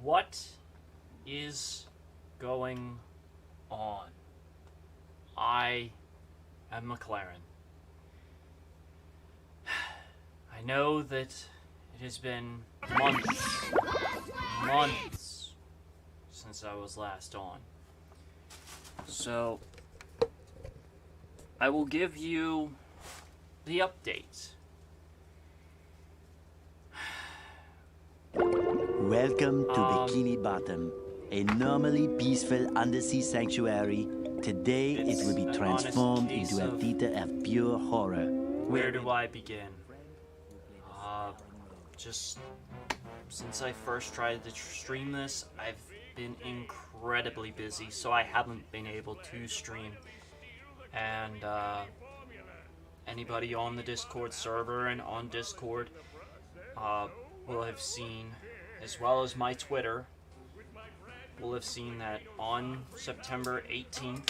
What is going on? I am McLaren. I know that it has been months since I was last on. So, I will give you the update. Welcome to Bikini Bottom, a normally peaceful undersea sanctuary. Today it will be transformed into a theater of pure horror. Where do I begin? Just since I first tried to stream this, I've been incredibly busy, so I haven't been able to stream. And anybody on the Discord server and on Discord will have seen, as well as my Twitter, will have seen that on September 18th,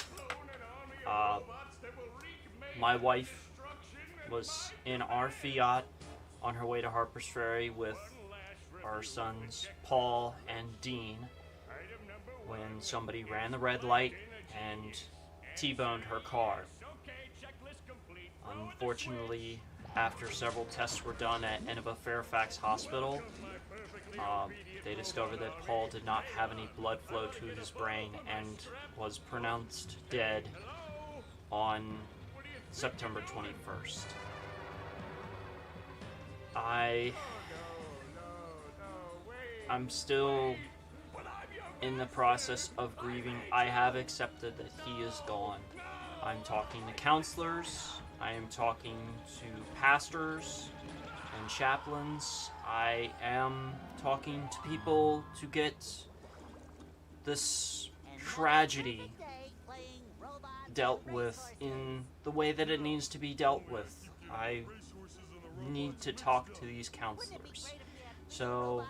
my wife was in our Fiat on her way to Harper's Ferry with our sons Paul and Dean when somebody ran the red light and T-boned her car. Unfortunately, after several tests were done at Innova Fairfax Hospital, they discovered that Paul did not have any blood flow to his brain and was pronounced dead on September 21st. I'm still in the process of grieving. I have accepted that he is gone. I'm talking to counselors, I am talking to pastors and chaplains. I am talking to people to get this tragedy dealt with in the way that it needs to be dealt with. I need to talk to these counselors. So,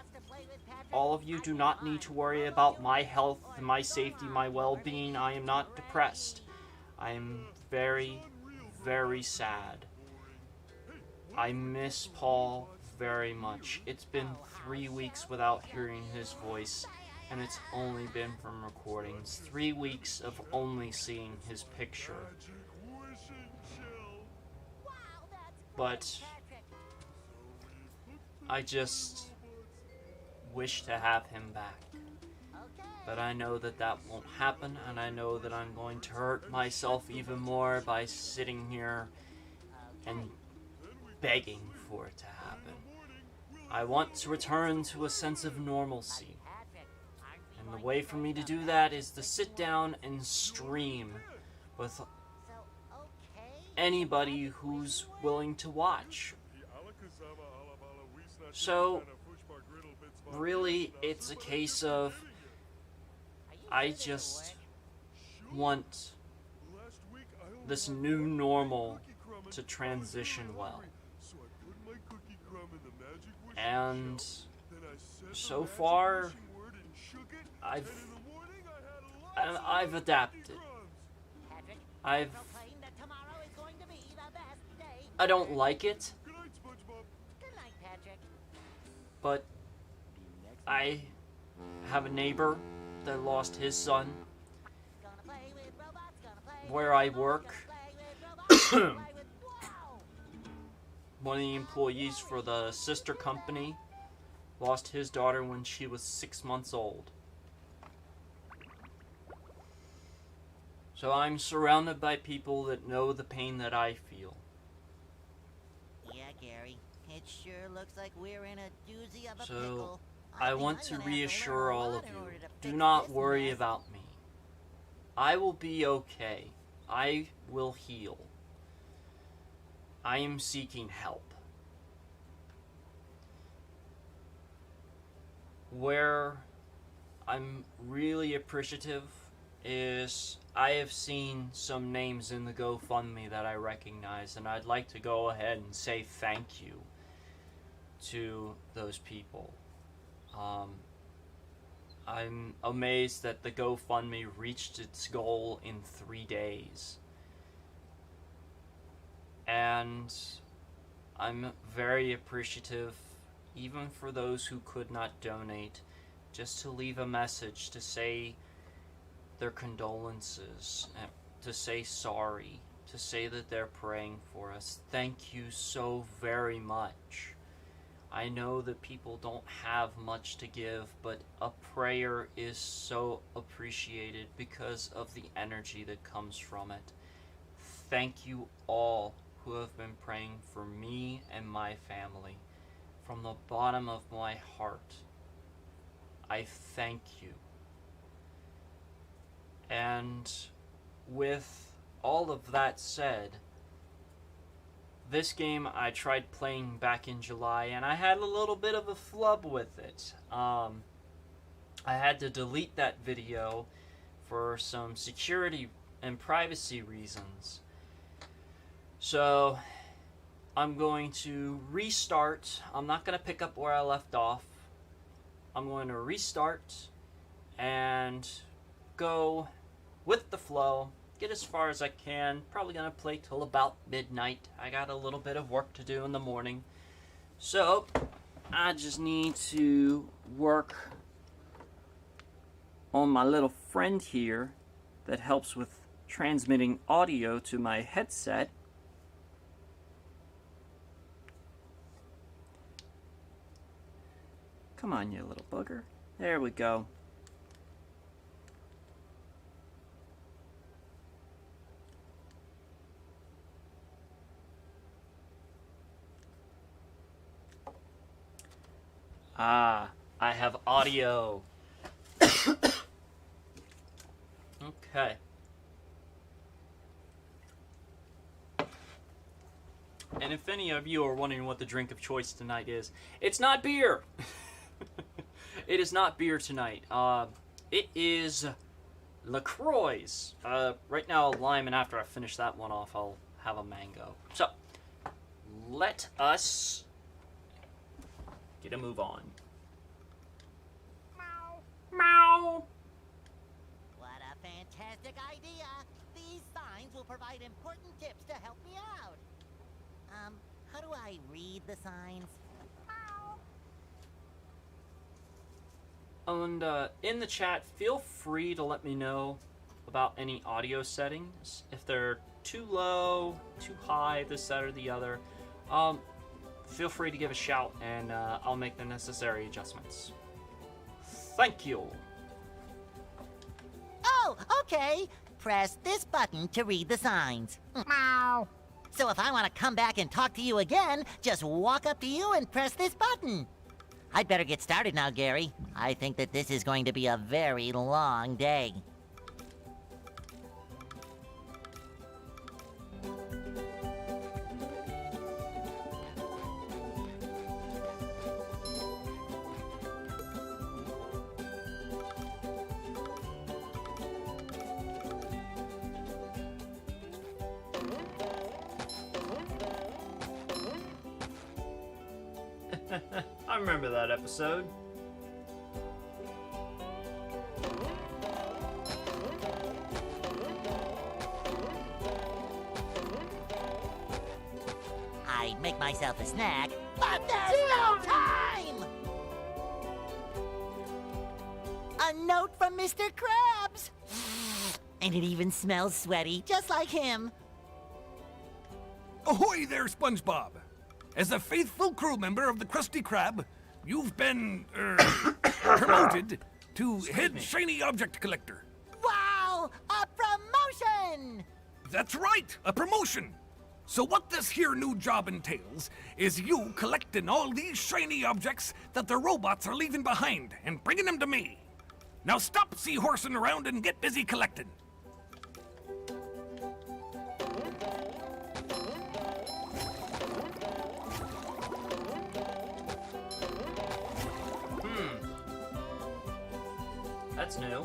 all of you do not need to worry about my health, my safety, my well-being. I am not depressed. I am very, very sad. I miss Paul very much. It's been 3 weeks without hearing his voice, and it's only been from recordings. 3 weeks of only seeing his picture. But I just wish to have him back. But I know that that won't happen, and I know that I'm going to hurt myself even more by sitting here and begging for it to happen. I want to return to a sense of normalcy. And the way for me to do that is to sit down and stream with anybody who's willing to watch. So, really, it's a case of I just want this new normal to transition well. And so far, I've adapted. I don't like it, but I have a neighbor that lost his son. Where I work, one of the employees for the sister company lost his daughter when she was 6 months old. So I'm surrounded by people that know the pain that I feel. Yeah, Gary. It sure looks like we're in a doozy of a So, pickle. I want to reassure all of you, do not worry about me. I will be okay. I will heal. I am seeking help. Where I'm really appreciative is I have seen some names in the GoFundMe that I recognize, and I'd like to go ahead and say thank you to those people. I'm amazed that the GoFundMe reached its goal in 3 days. And I'm very appreciative, even for those who could not donate, just to leave a message, to say their condolences, to say sorry, to say that they're praying for us. Thank you so very much. I know that people don't have much to give, but a prayer is so appreciated because of the energy that comes from it. Thank you all who have been praying for me and my family. From the bottom of my heart, I thank you. And with all of that said, this game I tried playing back in July, and I had a little bit of a flub with it. I had to delete that video for some security and privacy reasons. So I'm going to restart. I'm not going to pick up where I left off. I'm going to restart and go with the flow, get as far as I can. Probably going to play till about midnight. I got a little bit of work to do in the morning. So I just need to work on my little friend here that helps with transmitting audio to my headset. Come on, you little bugger. There we go. Ah, I have audio. Okay. And if any of you are wondering what the drink of choice tonight is, it's not beer. It is not beer tonight. It is LaCroix. Right now, lime, and after I finish that one off, I'll have a mango. So, let us get a move on. Meow. Meow. What a fantastic idea. These signs will provide important tips to help me out. How do I read the signs? And in the chat, feel free to let me know about any audio settings. If they're too low, too high, this, that, or the other, feel free to give a shout, and I'll make the necessary adjustments. Thank you. Oh, okay. Press this button to read the signs. Meow. So if I want to come back and talk to you again, just walk up to you and press this button. I'd better get started now, Gary. I think that this is going to be a very long day. I remember that episode. I'd make myself a snack, but there's no time! A note from Mr. Krabs! And it even smells sweaty, just like him. Ahoy there, Spongebob! As a faithful crew member of the Krusty Krab, you've been, promoted to head shiny object collector. Wow! A promotion! That's right, a promotion! So what this here new job entails is you collecting all these shiny objects that the robots are leaving behind and bringing them to me. Now stop seahorsing around and get busy collecting. That's new.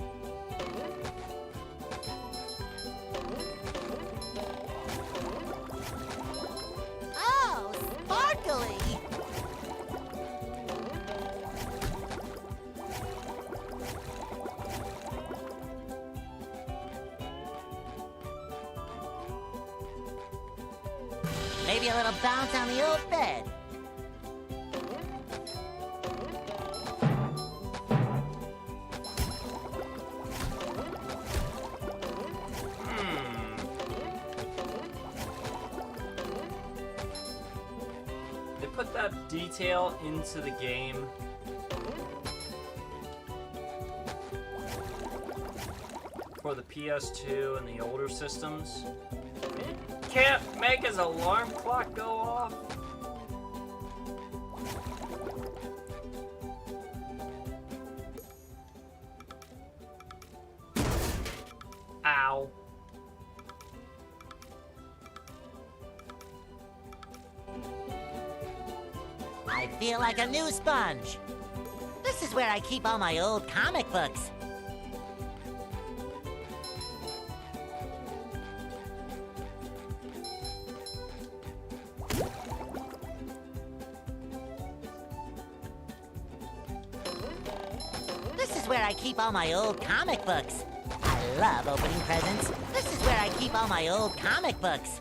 Oh, sparkly! Maybe a little bounce on the old bed. put that detail into the game. For the PS2 and the older systems. It can't make his alarm clock go off. Ow. I feel like a new sponge. This is where I keep all my old comic books. This is where I keep all my old comic books. I love opening presents. This is where I keep all my old comic books.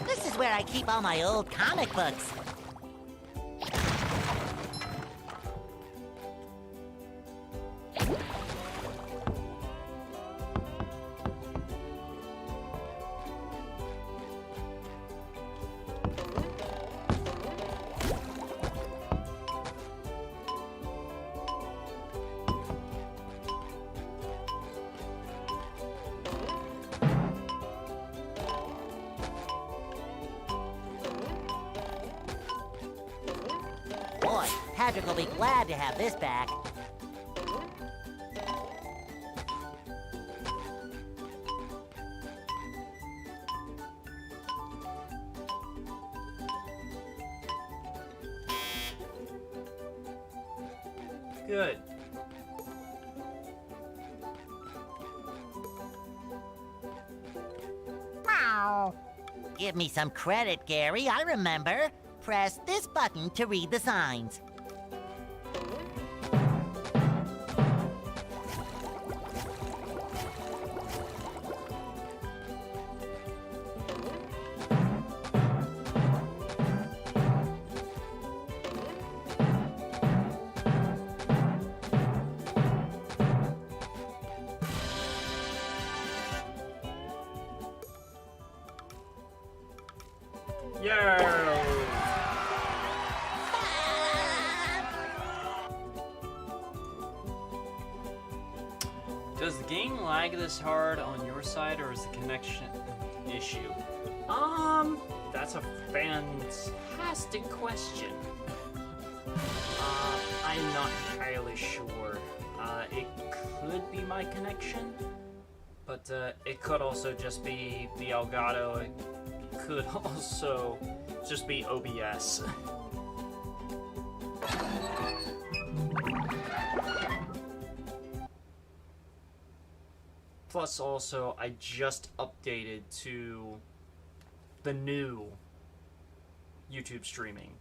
This is where I keep all my old comic books. Boy, Patrick will be glad to have this back. Good. Give me some credit, Gary. I remember. Press this button to read the signs. Yeah. Does the game lag this hard on your side, or is the connection issue? That's a fantastic question. I'm not entirely sure. It could be my connection, but it could also just be the Elgato. It could also just be OBS. Plus also, I just updated to the new YouTube streaming.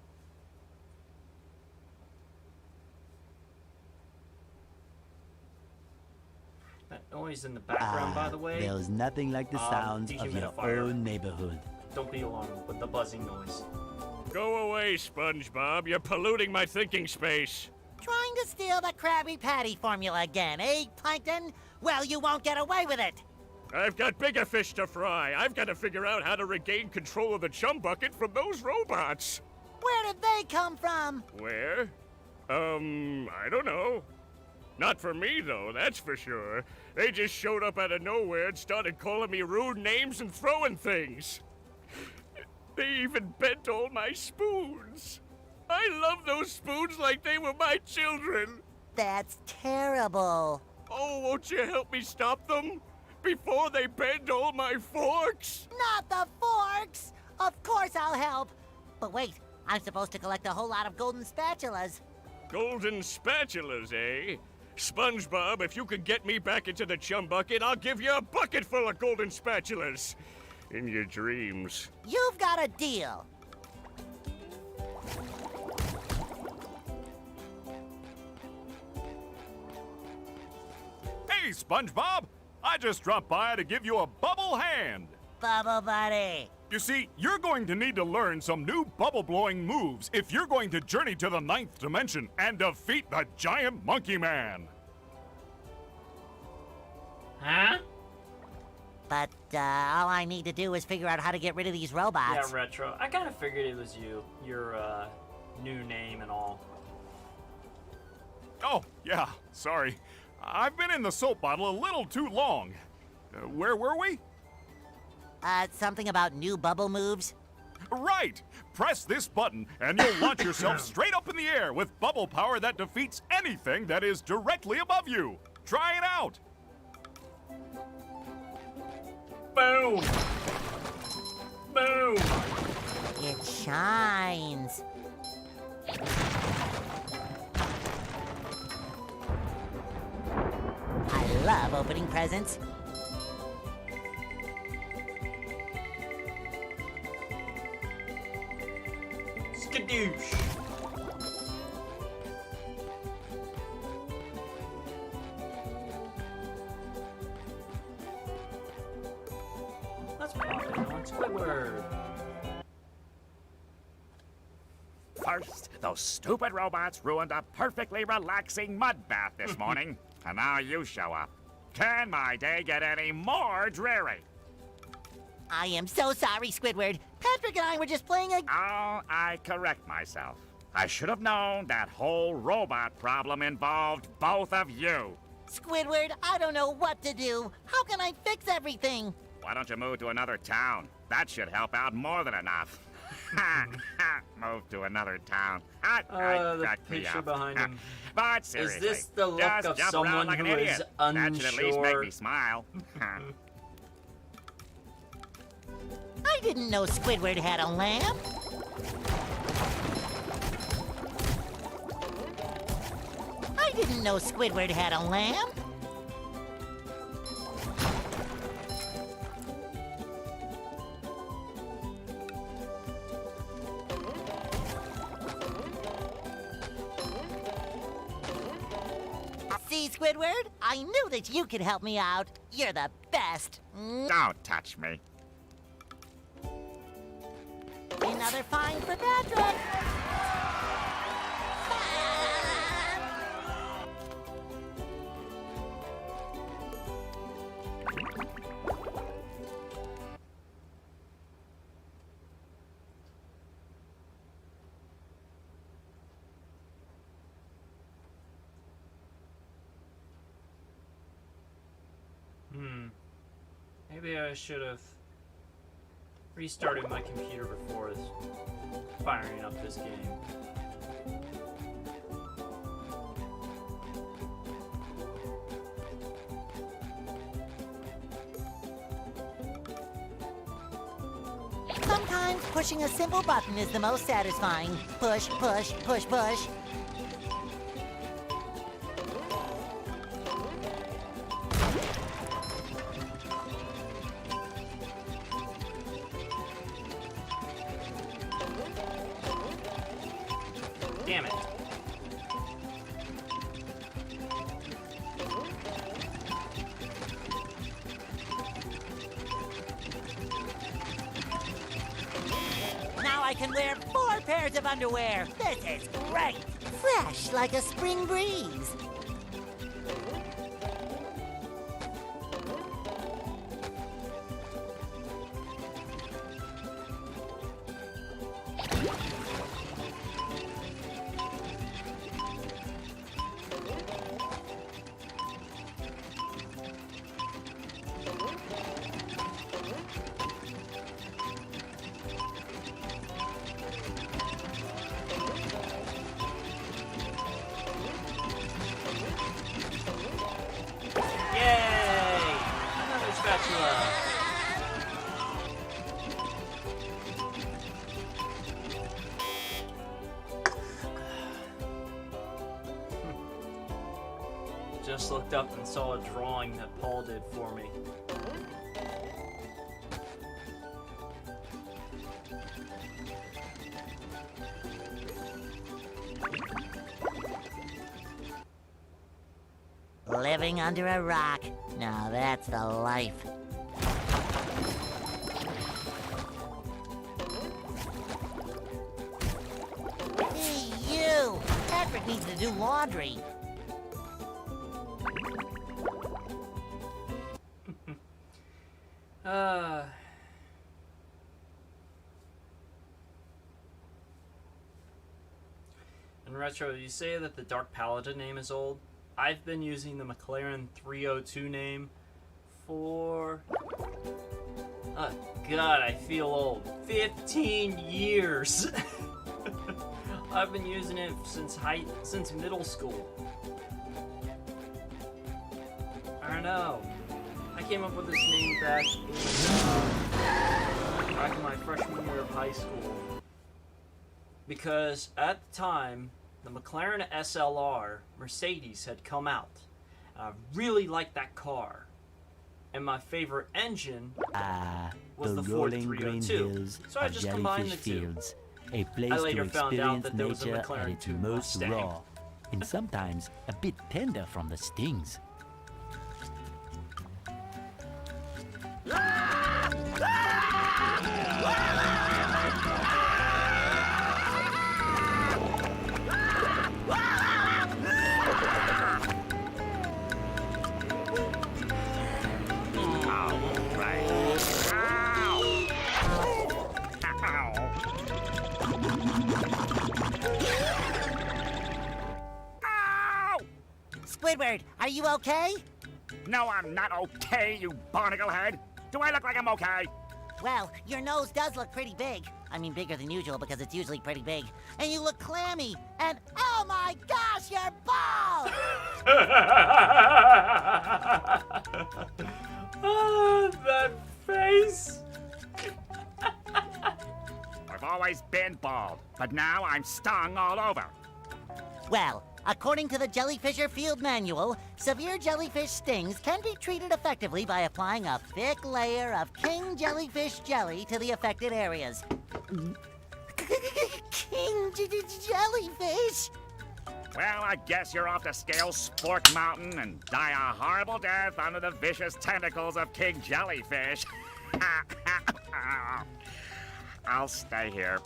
That noise in the background, by the way, There's nothing like the sounds of your dehumidifier. own neighborhood. Don't be alarmed with the buzzing noise. Go away, Spongebob. You're polluting my thinking space. Trying to steal the Krabby Patty formula again, eh, Plankton? Well, you won't get away with it. I've got bigger fish to fry. I've got to figure out how to regain control of the chum bucket from those robots. Where did they come from? Where? I don't know. Not for me, though, that's for sure. They just showed up out of nowhere and started calling me rude names and throwing things. They even bent all my spoons. I love those spoons like they were my children. That's terrible. Oh, won't you help me stop them? Before they bend all my forks? Not the forks! Of course I'll help. But wait, I'm supposed to collect a whole lot of golden spatulas. Golden spatulas, eh? SpongeBob, if you could get me back into the chum bucket, I'll give you a bucket full of golden spatulas. In your dreams. You've got a deal. Hey, SpongeBob! I just dropped by to give you a bubble hand. Bubble Buddy. You see, you're going to need to learn some new bubble-blowing moves if you're going to journey to the 9th dimension and defeat the giant monkey man. Huh? But all I need to do is figure out how to get rid of these robots. Yeah, Retro. I kind of figured it was you. Your new name and all. Oh, yeah, sorry. I've been in the soap bottle a little too long. Where were we? Something about new bubble moves? Right! Press this button and you'll launch yourself straight up in the air with bubble power that defeats anything that is directly above you. Try it out! Boom! Boom! It shines. I love opening presents. Skadoosh! Let's pop it on Squidward. First, those stupid robots ruined a perfectly relaxing mud bath this morning, and now you show up. Can my day get any more dreary? I am so sorry, Squidward. Patrick and I were just playing a... Oh, I correct myself. I should have known that whole robot problem involved both of you. Squidward, I don't know what to do. How can I fix everything? Why don't you move to another town? That should help out more than enough. Move to another town. The cracked me picture up. behind him. But seriously, Is this the look just of jump someone around like who an is idiot. That should at least make unsure? me smile. I didn't know Squidward had a lamp. I didn't know Squidward had a lamp. See, Squidward? I knew that you could help me out. You're the best. Don't touch me. Another find for Patrick. Maybe I should have restarted my computer before firing up this game. Sometimes pushing a simple button is the most satisfying. Push, push, push, push. Damn it. Now I can wear 4 pairs of underwear. This is great. Fresh like a spring breeze. Yay! Another spatula. Just looked up and saw a drawing that Paul did for me. Living under a rock. Now that's the life. Patrick needs to do laundry. In retro, you say that the Dark Paladin name is old. I've been using the McLaren 302 name for... Oh god, I feel old. 15 years! I've been using it since middle school. I don't know. I came up with this name back in my freshman year of high school. Because at the time, the McLaren SLR Mercedes had come out. And I really liked that car. And my favorite engine was the Ford rolling green 302. hills So I of just combined the Jellyfish two. Fields, a place I to later found out experience that there was a nature at McLaren its 2 most Mustang. raw, and sometimes a bit tender from the stings. Squidward, are you okay? No, I'm not okay, you barnacle head. Do I look like I'm okay? Well, your nose does look pretty big. I mean, bigger than usual because it's usually pretty big. And you look clammy. And oh my gosh, you're bald! Oh, that face! I've always been bald, but now I'm stung all over. Well, according to the Jellyfisher Field Manual, severe jellyfish stings can be treated effectively by applying a thick layer of king jellyfish jelly to the affected areas. King jellyfish? Well, I guess you're off to scale Spork Mountain and die a horrible death under the vicious tentacles of King Jellyfish. I'll stay here,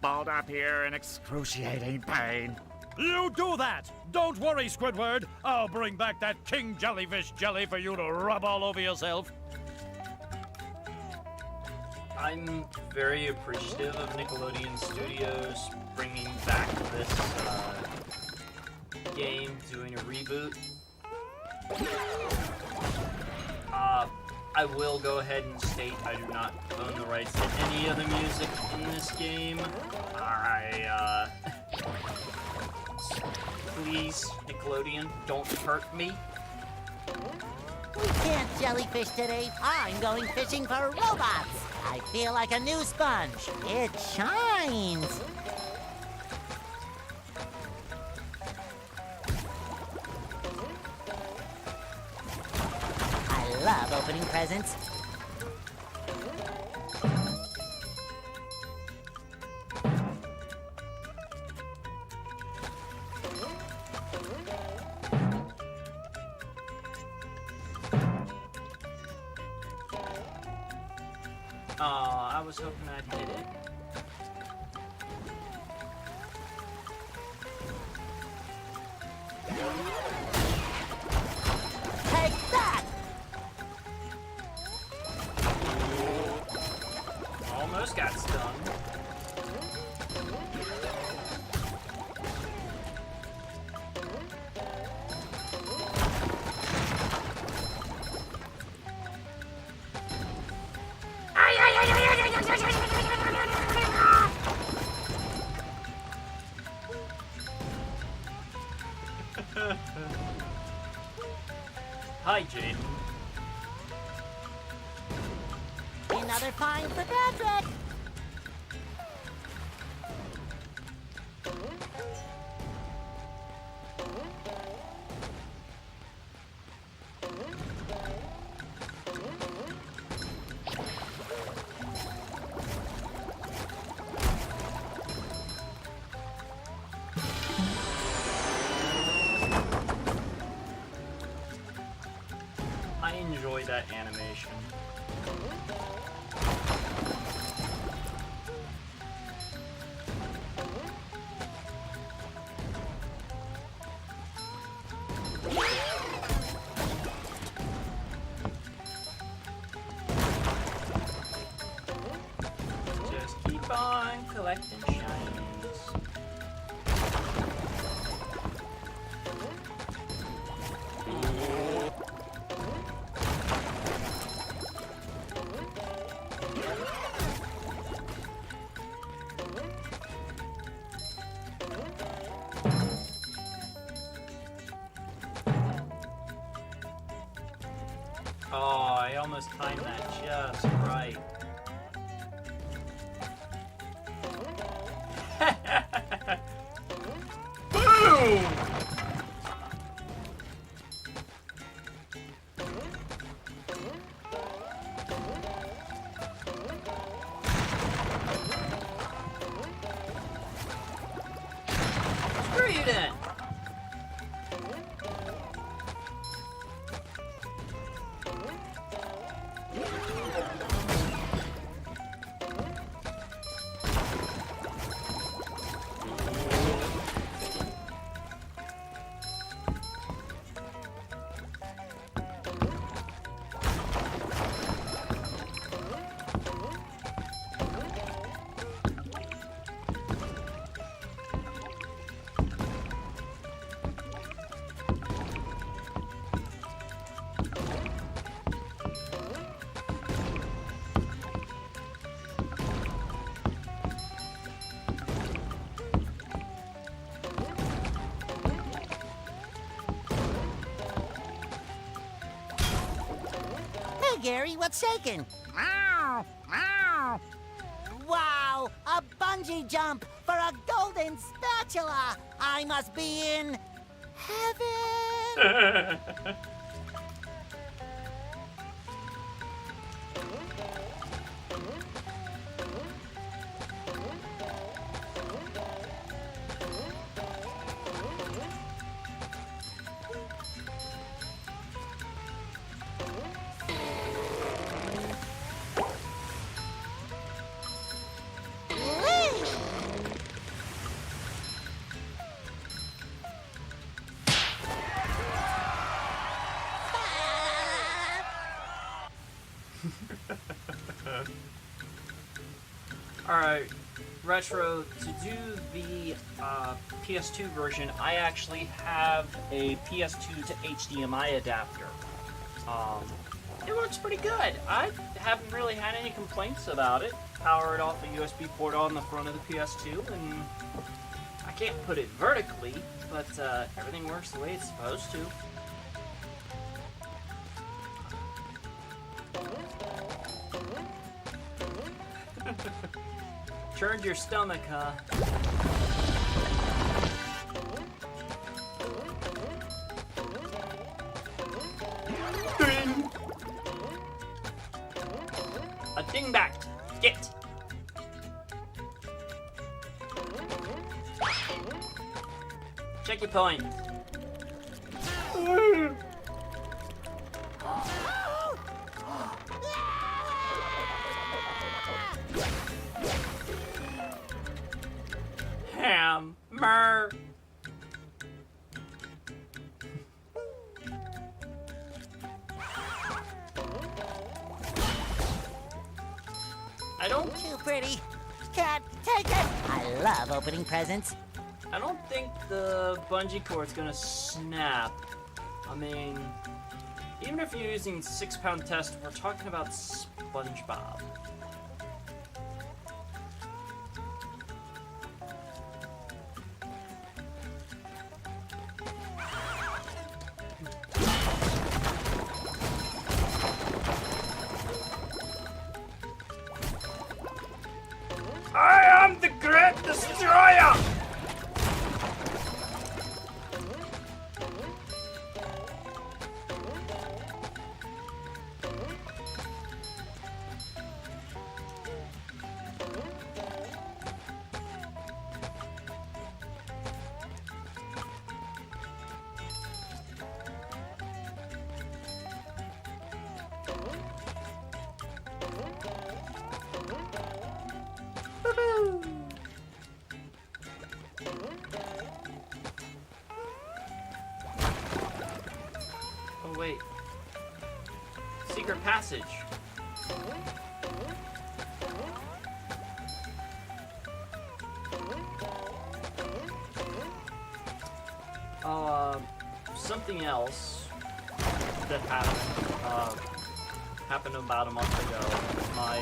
balled up here in excruciating pain. You do that! Don't worry, Squidward. I'll bring back that King Jellyfish jelly for you to rub all over yourself. I'm very appreciative of Nickelodeon Studios bringing back this game, doing a reboot. I will go ahead and state I do not own the rights to any of the music in this game. Please, Nickelodeon, don't hurt me. We can't jellyfish today. I'm going fishing for robots. I feel like a new sponge. It shines. I love opening presents. I was hoping I'd hit it. Take that! Almost got stung. Hi, Jaden. Another find for Patrick! I enjoy that animation. collecting shinies. Oh, I almost timed that just right. Boom! Screw you then! Hey, Gary, what's shaking? Meow, meow. Wow, a bungee jump for a golden spatula. I must be in heaven. Alright, Retro, to do the PS2 version, I actually have a PS2 to HDMI adapter. It works pretty good. I haven't really had any complaints about it. Power it off a USB port on the front of the PS2, and I can't put it vertically, but everything works the way it's supposed to. Churned your stomach, huh? Ding! A dingbat! Get! Check your point. Hammer! I don't Too pretty. Can't take it. I love opening presents. I don't think the bungee cord's gonna snap. I mean, even if you're using 6-pound test, we're talking about Spongebob. I am the Great Destroyer! Oh wait. Secret passage. something else that happened about a month ago. My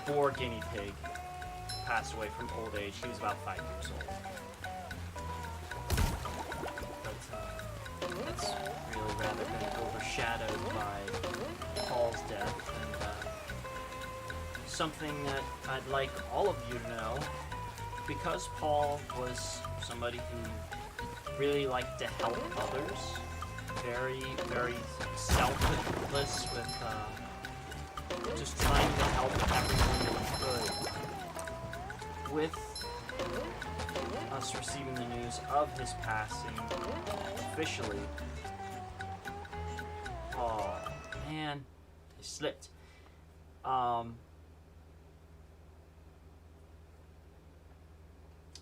boar guinea pig passed away from old age. He was about 5 years old. But it's really rather been overshadowed by Paul's death, and something that I'd like all of you to know, because Paul was somebody who really liked to help others, very, very selfless with just trying to help everyone that he could. With us receiving the news of his passing officially, oh man, I slipped.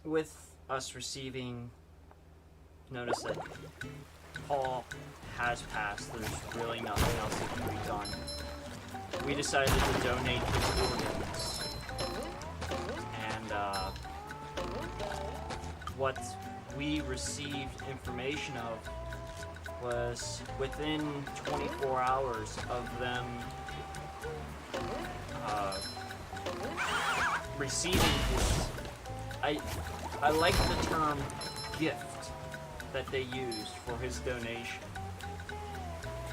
With us receiving notice that Paul has passed, there's really nothing else that can be done. We decided to donate his organs. And what we received information of was within 24 hours of them receiving his... I like the term gift that they used for his donation.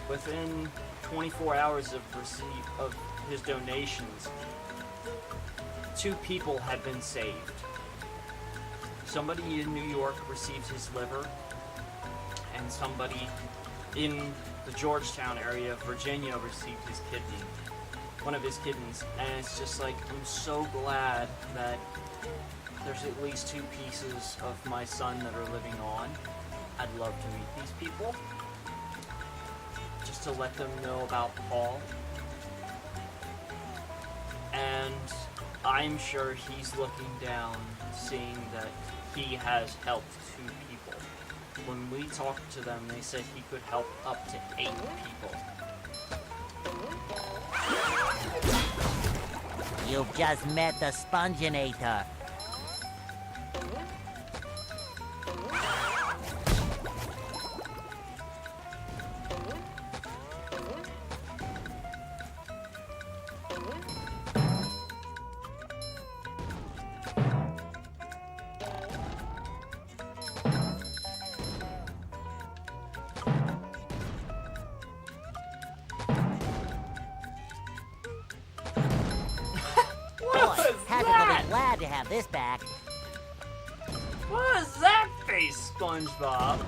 Within 24 hours of receipt of his donations, 2 people had been saved. Somebody in New York received his liver, and somebody in the Georgetown area of Virginia received his kidney. One of his kidneys. And it's just like, I'm so glad that there's at least 2 pieces of my son that are living on. I'd love to meet these people, just to let them know about Paul. And I'm sure he's looking down, seeing that he has helped 2 people. When we talked to them, they said he could help up to 8 people. You've just met the Sponginator. Glad to have this back. What is that face, Spongebob?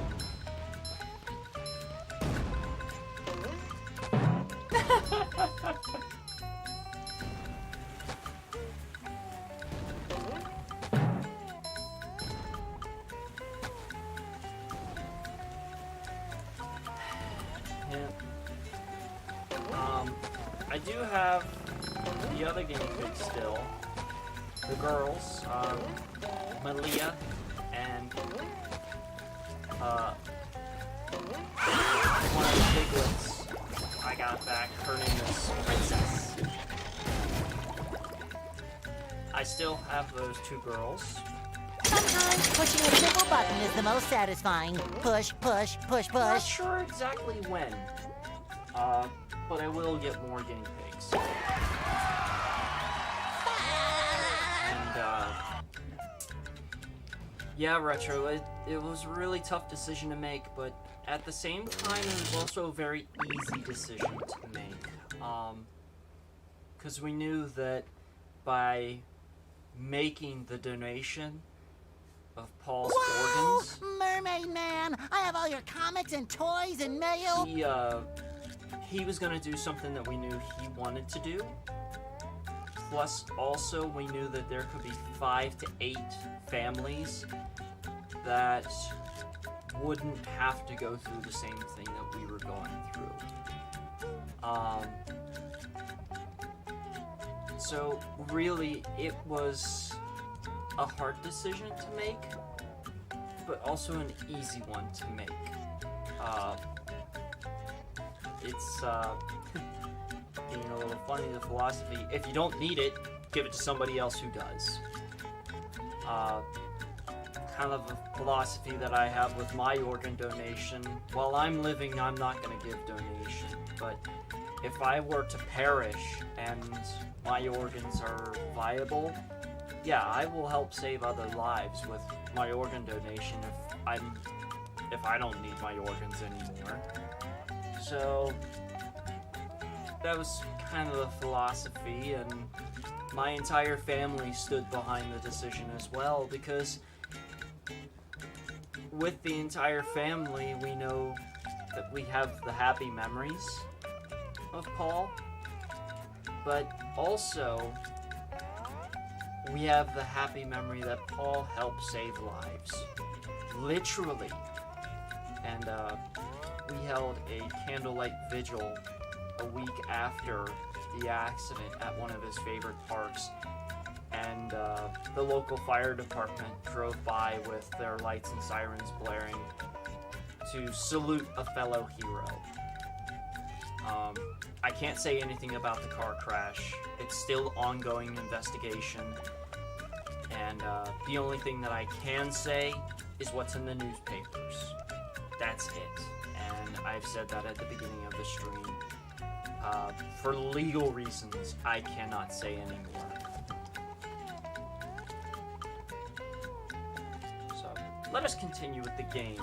Yeah. I do have the other guinea pig still. The girls, Malia and one of the piglets I got back. Her name is Princess. I still have those 2 girls. Sometimes pushing a simple button is the most satisfying. Push, push, push, Not push. sure exactly when, but I will get more guinea pigs. Yeah, Retro, it was a really tough decision to make, but at the same time, it was also a very easy decision to make. Because we knew that by making the donation of Paul's organs... Mermaid Man! I have all your comics and toys and mail! He was going to do something that we knew he wanted to do. Plus, also, we knew that there could be 5 to 8 families that wouldn't have to go through the same thing that we were going through. So, really, it was a hard decision to make, but also an easy one to make. It's, being a little funny, the philosophy, if you don't need it, give it to somebody else who does. kind of a philosophy that I have with my organ donation. While I'm living, I'm not going to give donation, but if I were to perish and my organs are viable, yeah, I will help save other lives with my organ donation if I don't need my organs anymore. So that was kind of the philosophy, and my entire family stood behind the decision as well, because with the entire family, we know that we have the happy memories of Paul, but also we have the happy memory that Paul helped save lives, literally. And we held a candlelight vigil a week after the accident at one of his favorite parks, and the local fire department drove by with their lights and sirens blaring to salute a fellow hero. I can't say anything about the car crash. It's still ongoing investigation, and the only thing that I can say is what's in the newspapers. That's it, and I've said that at the beginning of the stream. For legal reasons, I cannot say anymore. So, let us continue with the game.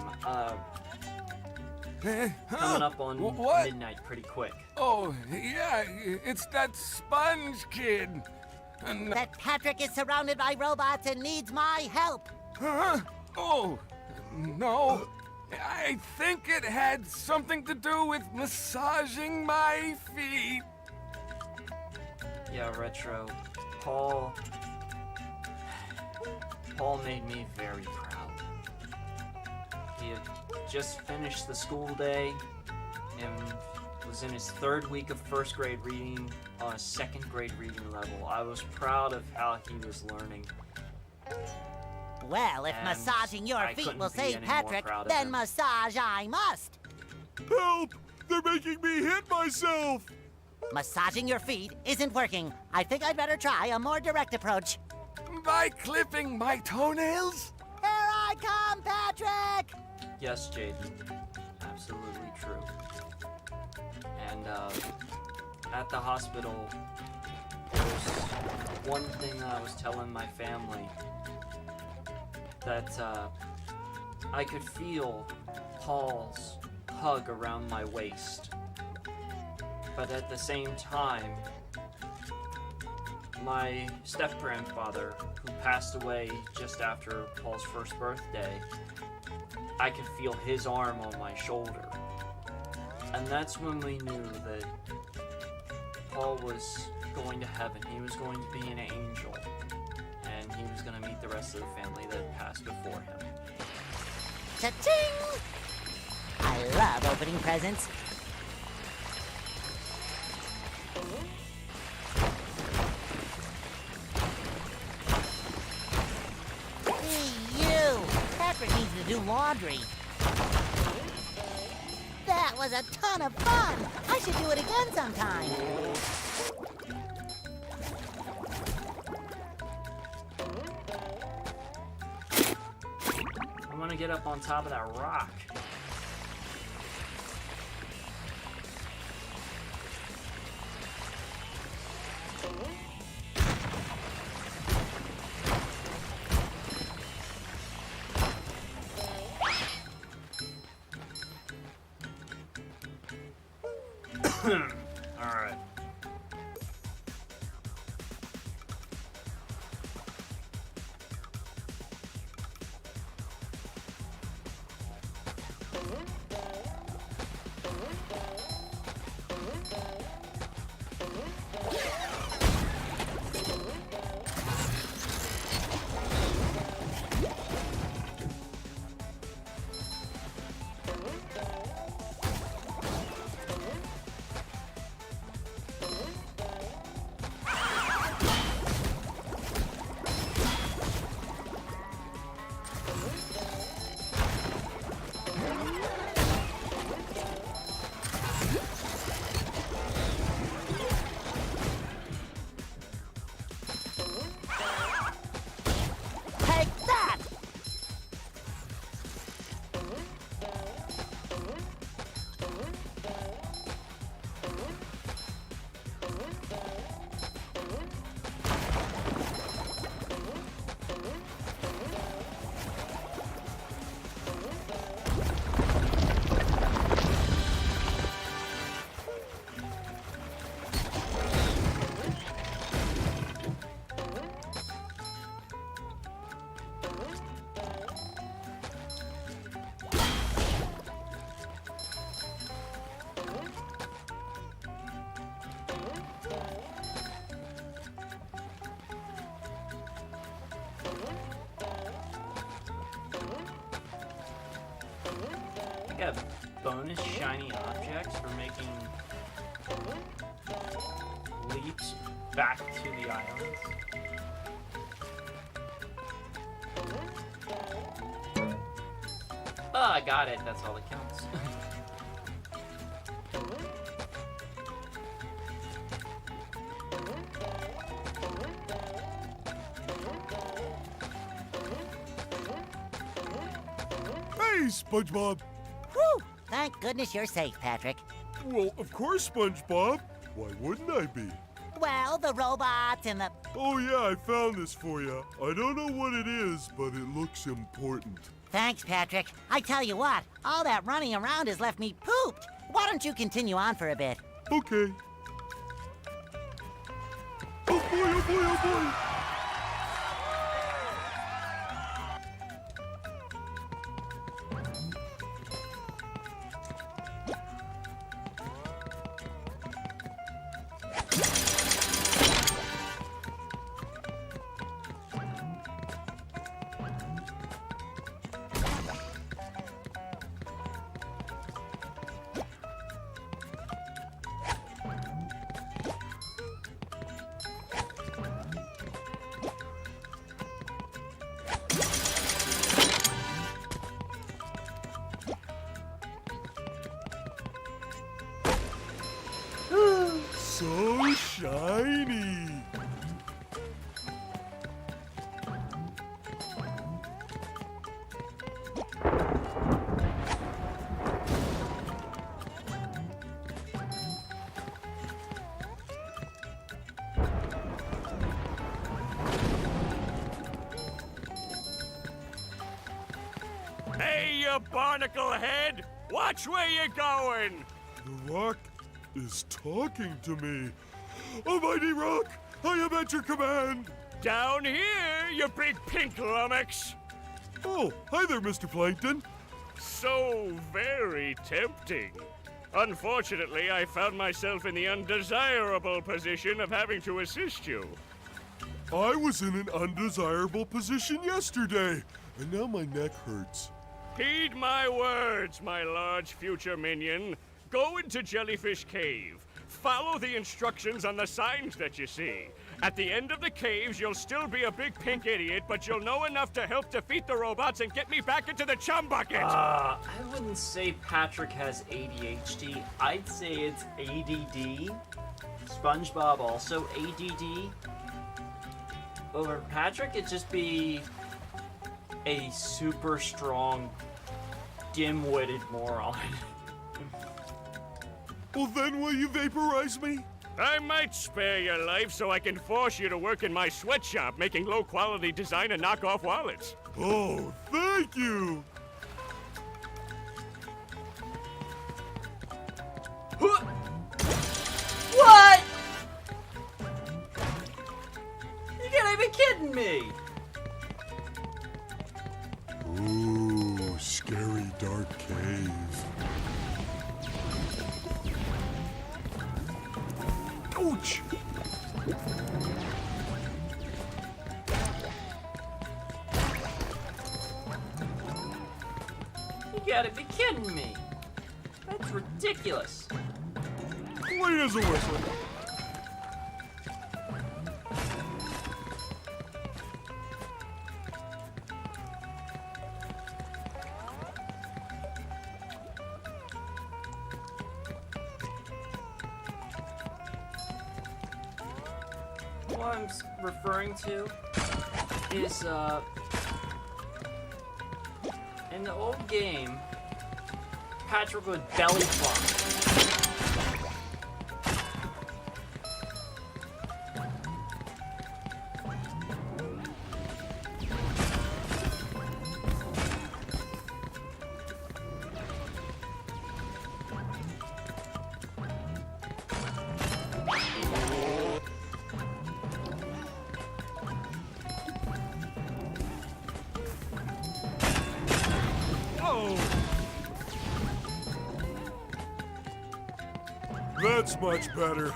Coming up on midnight pretty quick. Oh, yeah, it's that sponge kid. That Patrick is surrounded by robots and needs my help. Huh? Oh, no. I think it had something to do with massaging my feet. Yeah, Retro. Paul made me very proud. He had just finished the school day and was in his third week of first grade reading on a second grade reading level. I was proud of how he was learning. Well, if And massaging your I feet couldn't will be save any more Patrick, proud of then him. massage I must. Help! They're making me hit myself! Massaging your feet isn't working. I think I'd better try a more direct approach. By clipping my toenails? Here I come, Patrick! Yes, Jaden. Absolutely true. And, at the hospital, there's one thing that I was telling my family, that, I could feel Paul's hug around my waist. But at the same time, my step-grandfather, who passed away just after Paul's first birthday, I could feel his arm on my shoulder. And that's when we knew that Paul was going to heaven. He was going to be an angel. And he was going to meet the rest of the family that passed before him. Cha-ching! I love opening presents. Hey, you! Patrick needs to do laundry. That was a ton of fun! I should do it again sometime. I'm gonna get up on top of that rock. Alright. have bonus shiny objects for making leaps back to the islands? Oh, I got it. That's all that counts. Hey, SpongeBob! Whew! Thank goodness you're safe, Patrick. Well, of course, SpongeBob. Why wouldn't I be? Well, the robots and the... Oh yeah, I found this for you. I don't know what it is, but it looks important. Thanks, Patrick. I tell you what, all that running around has left me pooped. Why don't you continue on for a bit? Okay. Oh boy, oh boy, oh boy! So shiny! Hey, you barnacle head! Watch where you're going! The rock is talking to me. Almighty Rock, I am at your command! Down here, you big pink lummox! Oh, hi there, Mr. Plankton. So very tempting. Unfortunately, I found myself in the undesirable position of having to assist you. I was in an undesirable position yesterday, and now my neck hurts. Heed my words, my large future minion. Go into Jellyfish Cave. Follow the instructions on the signs that you see. At the end of the caves, you'll still be a big pink idiot, but you'll know enough to help defeat the robots and get me back into the chum bucket! I wouldn't say Patrick has ADHD. I'd say it's ADD. SpongeBob also ADD. Over Patrick, it'd just be a super strong, dim-witted moron. Well, then will you vaporize me? I might spare your life so I can force you to work in my sweatshop making low-quality design and knockoff wallets. Oh, thank you! What? You gotta be kidding me! Ooh, scary dark cave. Ouch! You gotta be kidding me! That's ridiculous. Clean as a whistle. What I'm referring to is, in the old game, Patrick would belly flop. That's much better.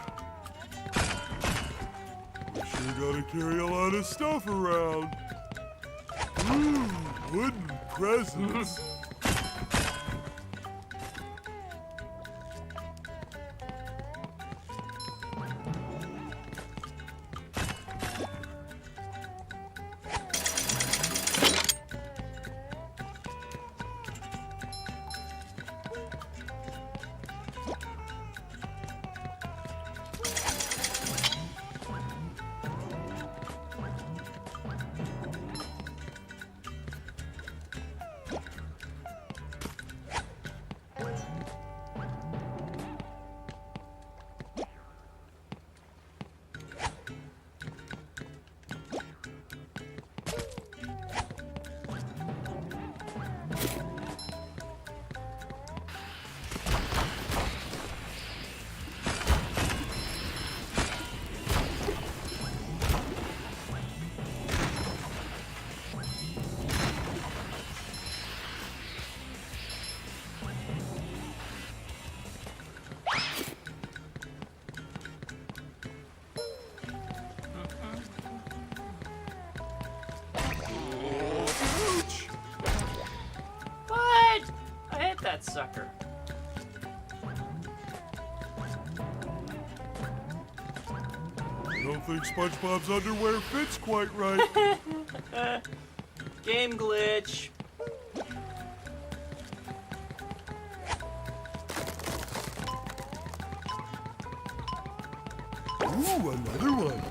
We sure gotta carry a lot of stuff around. Ooh, wooden presents. sucker. I don't think SpongeBob's underwear fits quite right. Game glitch. Ooh, another one.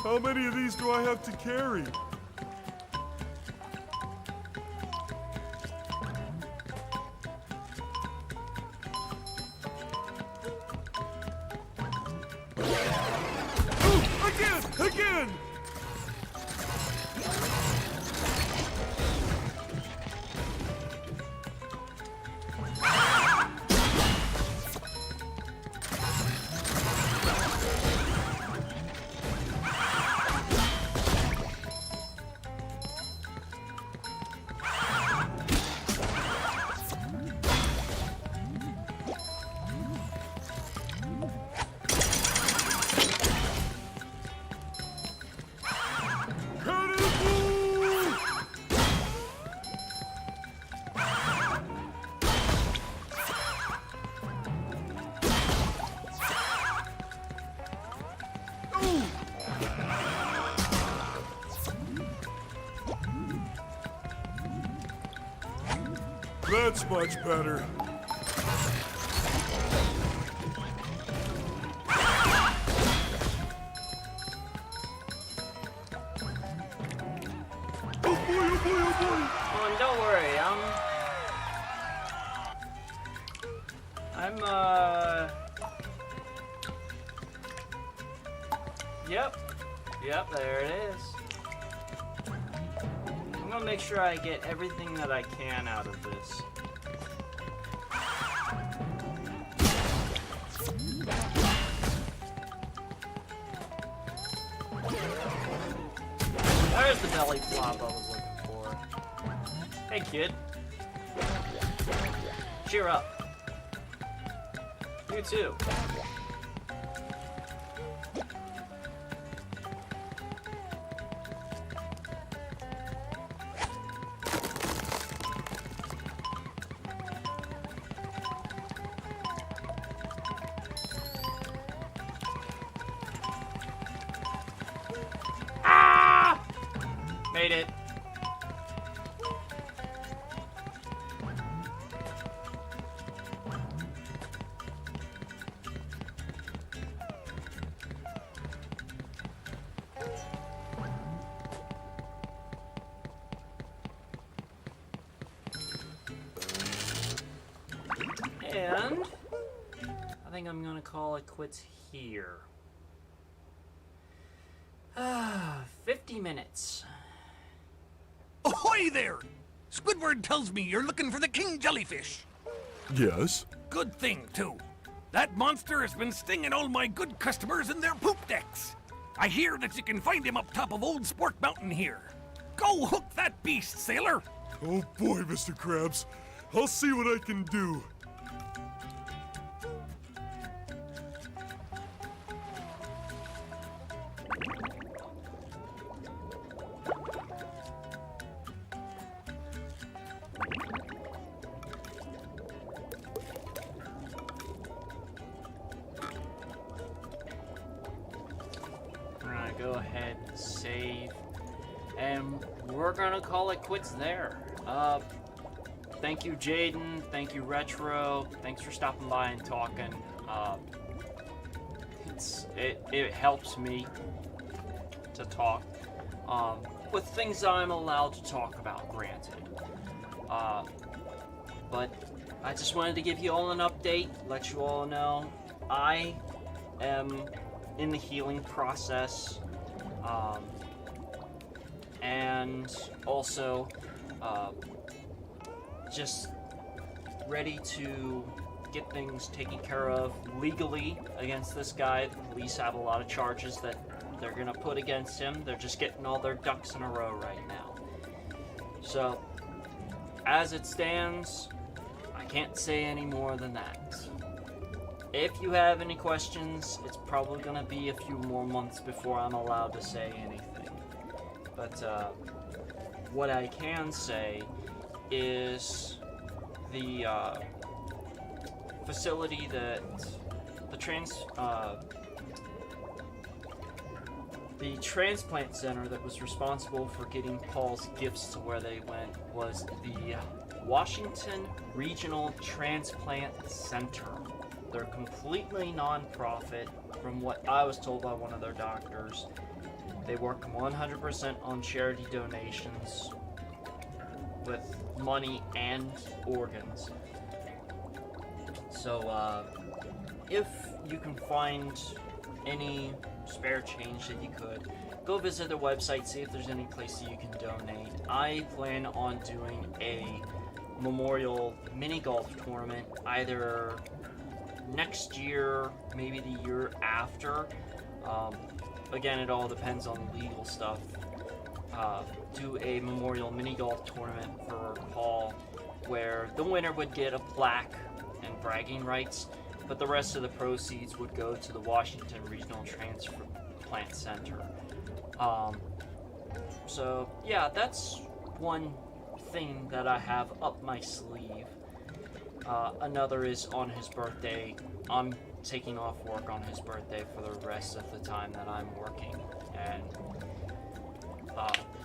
How many of these do I have to carry? Again! That's much better. Oh boy, oh boy, oh boy! Oh, and don't worry, Yep, there it is. I'm gonna make sure I get everything that I can out of this. There's the belly flop I was looking for. Hey, kid. Cheer up. You too. Made it. And I think I'm gonna call it quits here. 50 minutes. Ahoy there! Squidward tells me you're looking for the king jellyfish. Yes? Good thing, too. That monster has been stinging all my good customers in their poop decks. I hear that you can find him up top of Old Sport Mountain here. Go hook that beast, sailor! Oh boy, Mr. Krabs. I'll see what I can do. Go ahead and save, and we're gonna call it quits there. Thank you, Jaden. Thank you, Retro. Thanks for stopping by and talking. It helps me to talk with things I'm allowed to talk about, granted. But I just wanted to give you all an update, let you all know I am in the healing process. And also just ready to get things taken care of legally against this guy. The police have a lot of charges that they're gonna put against him. They're just getting all their ducks in a row right now. So, as it stands, I can't say any more than that. If you have any questions, it's probably gonna be a few more months before I'm allowed to say anything. But what I can say is the facility that the transplant center that was responsible for getting Paul's gifts to where they went was the Washington Regional Transplant Center. They're completely non-profit, from what I was told by one of their doctors. They work 100% on charity donations with money and organs. So, if you can find any spare change that you could, go visit their website, see if there's any place that you can donate. I plan on doing a memorial mini golf tournament either next year, maybe the year after. Again, it all depends on legal stuff. Do a memorial mini golf tournament for Paul where the winner would get a plaque and bragging rights, but the rest of the proceeds would go to the Washington Regional Transplant Center. So yeah, that's one thing that I have up my sleeve. Another is on his birthday. I'm taking off work on his birthday for the rest of the time that I'm working. And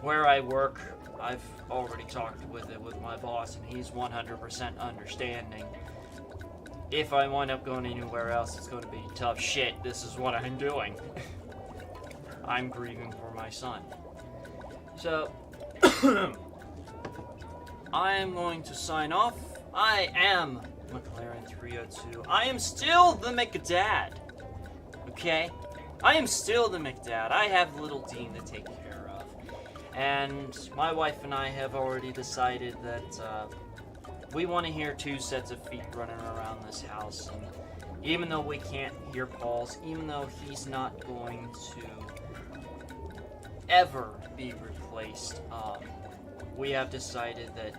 where I work, I've already talked with my boss, and he's 100% understanding. If I wind up going anywhere else, it's going to be tough shit. This is what I'm doing. I'm grieving for my son. So, I am going to sign off. I am McLaren302. I am still the McDad. Okay? I am still the McDad. I have little Dean to take care of. And my wife and I have already decided that we want to hear 2 sets of feet running around this house. And even though we can't hear Paul's, even though he's not going to ever be replaced, we have decided that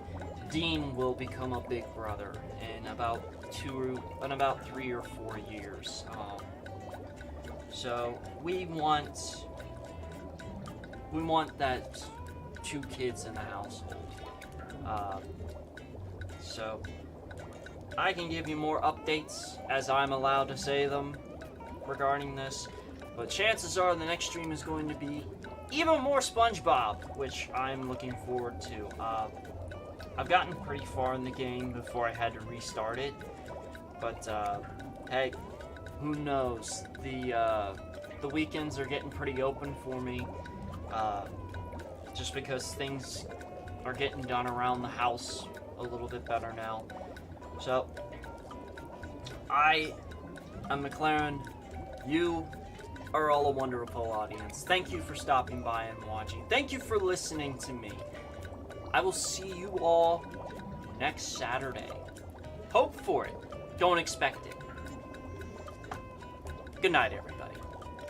Dean will become a big brother in about 3 or 4 years. So we want that 2 kids in the household. So I can give you more updates as I'm allowed to say them regarding this, but chances are the next stream is going to be even more Spongebob, which I'm looking forward to. I've gotten pretty far in the game before I had to restart it, but hey, who knows? The weekends are getting pretty open for me, just because things are getting done around the house a little bit better now. So I'm McLaren. You are all a wonderful audience. Thank you for stopping by and watching. Thank you for listening to me. I will see you all next Saturday. Hope for it. Don't expect it. Good night, everyone.